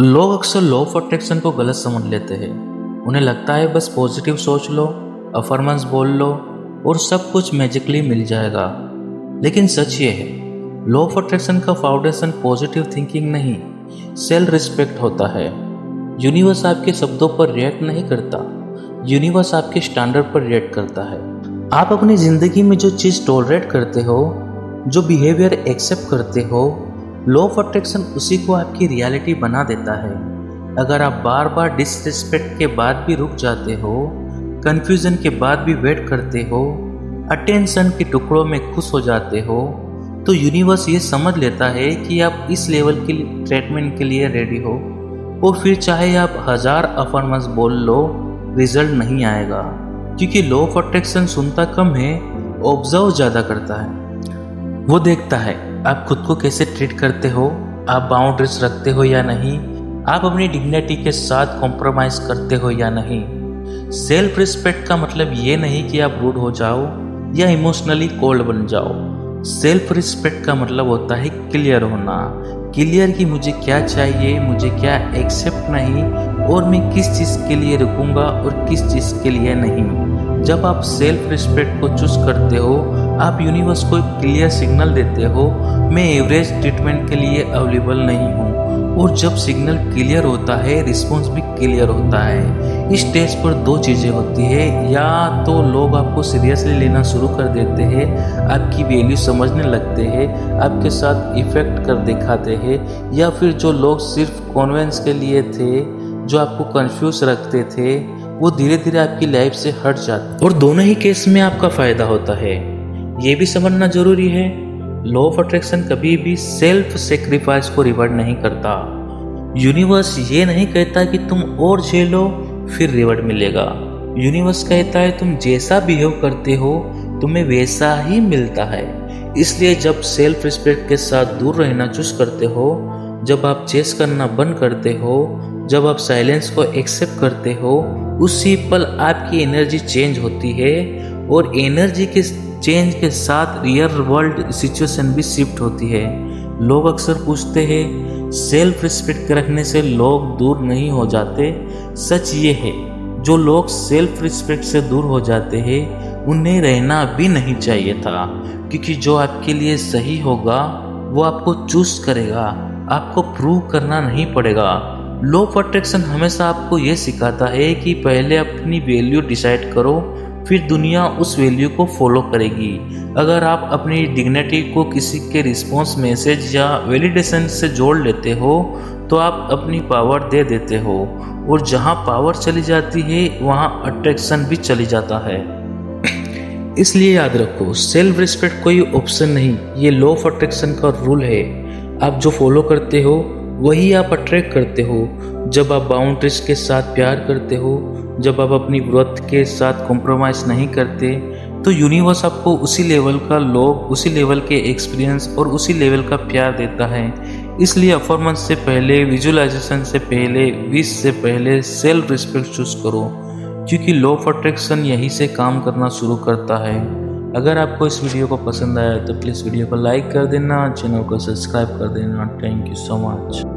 लोग अक्सर law of attraction को गलत समझ लेते हैं। उन्हें लगता है बस पॉजिटिव सोच लो, अफर्मेंस बोल लो और सब कुछ मैजिकली मिल जाएगा। लेकिन सच ये है, लॉ ऑफ अट्रैक्शन का फाउंडेशन पॉजिटिव थिंकिंग नहीं, सेल्फ रिस्पेक्ट होता है। यूनिवर्स आपके शब्दों पर रिएक्ट नहीं करता, यूनिवर्स आपके स्टैंडर्ड पर रिएक्ट करता है। आप अपनी ज़िंदगी में जो चीज़ टॉलरेट करते हो, जो बिहेवियर एक्सेप्ट करते हो, लॉ ऑफ अट्रैक्शन उसी को आपकी रियलिटी बना देता है। अगर आप बार बार डिसरिस्पेक्ट के बाद भी रुक जाते हो, कन्फ्यूज़न के बाद भी वेट करते हो, अटेंशन के टुकड़ों में खुश हो जाते हो, तो यूनिवर्स ये समझ लेता है कि आप इस लेवल के ट्रीटमेंट के लिए रेडी हो, और फिर चाहे आप 1000 अफर्मेंस बोल लो, रिजल्ट नहीं आएगा। क्योंकि लॉ ऑफ अट्रैक्शन सुनता कम है, ऑब्जर्व ज़्यादा करता है। वो देखता है आप खुद को कैसे ट्रीट करते हो, आप बाउंड्रीज रखते हो या नहीं, आप अपनी डिग्निटी के साथ कॉम्प्रोमाइज़ करते हो या नहीं। सेल्फ रिस्पेक्ट का मतलब ये नहीं कि आप रूड हो जाओ या इमोशनली कोल्ड बन जाओ। सेल्फ रिस्पेक्ट का मतलब होता है क्लियर होना, क्लियर कि मुझे क्या चाहिए, मुझे क्या एक्सेप्ट नहीं, और मैं किस चीज़ के लिए रुकूंगा और किस चीज़ के लिए नहीं। जब आप सेल्फ रिस्पेक्ट को चूज करते हो, आप यूनिवर्स को एक क्लियर सिग्नल देते हो, मैं एवरेज ट्रीटमेंट के लिए अवेलेबल नहीं हूँ। और जब सिग्नल क्लियर होता है, रिस्पॉन्स भी क्लियर होता है। इस स्टेज पर दो चीज़ें होती है, या तो लोग आपको सीरियसली लेना शुरू कर देते हैं, आपकी वैल्यू समझने लगते हैं, आपके साथ इफेक्ट कर दिखाते हैं, या फिर जो लोग सिर्फ कॉन्वेंस के लिए थे, जो आपको कंफ्यूज रखते थे, वो धीरे धीरे आपकी लाइफ से हट जाते। और दोनों ही केस में आपका फायदा होता है। ये भी समझना जरूरी है, लॉ ऑफ अट्रैक्शन कभी भी सेल्फ सेक्रीफाइस को रिवॉर्ड नहीं करता। यूनिवर्स ये नहीं कहता कि तुम और झेलो फिर रिवॉर्ड मिलेगा। यूनिवर्स कहता है तुम जैसा बिहेव करते हो, तुम्हें वैसा ही मिलता है। इसलिए जब सेल्फ रिस्पेक्ट के साथ दूर रहना चूज करते हो, जब आप चेस करना बंद करते हो, जब आप साइलेंस को एक्सेप्ट करते हो, उसी पल आपकी एनर्जी चेंज होती है, और एनर्जी के चेंज के साथ रियल वर्ल्ड सिचुएशन भी शिफ्ट होती है। लोग अक्सर पूछते हैं सेल्फ रिस्पेक्ट रखने से लोग दूर नहीं हो जाते। सच ये है, जो लोग सेल्फ रिस्पेक्ट से दूर हो जाते हैं, उन्हें रहना भी नहीं चाहिए था। क्योंकि जो आपके लिए सही होगा वो आपको चूज करेगा, आपको प्रूव करना नहीं पड़ेगा। लॉ ऑफ अट्रैक्शन हमेशा आपको ये सिखाता है कि पहले अपनी वैल्यू डिसाइड करो, फिर दुनिया उस वैल्यू को फॉलो करेगी। अगर आप अपनी डिग्निटी को किसी के रिस्पॉन्स, मैसेज या वैलिडेशन से जोड़ लेते हो, तो आप अपनी पावर दे देते हो, और जहां पावर चली जाती है वहां अट्रैक्शन भी चली जाता है। इसलिए याद रखो, सेल्फ रिस्पेक्ट कोई ऑप्शन नहीं, ये लॉ ऑफ अट्रैक्शन का रूल है। आप जो फॉलो करते हो वही आप अट्रैक्ट करते हो। जब आप बाउंड्रीज के साथ प्यार करते हो, जब आप अपनी ग्रोथ के साथ कॉम्प्रोमाइज़ नहीं करते, तो यूनिवर्स आपको उसी लेवल का लोग, उसी लेवल के एक्सपीरियंस और उसी लेवल का प्यार देता है। इसलिए अफर्मेंस से पहले, विजुअलाइजेशन से पहले, विश से पहले सेल्फ रिस्पेक्ट चूज करो। क्योंकि लॉ ऑफ अट्रैक्शन यहीं से काम करना शुरू करता है। अगर आपको इस वीडियो को पसंद आया तो प्लीज़ वीडियो को लाइक कर देना, चैनल को सब्सक्राइब कर देना। Thank you so much.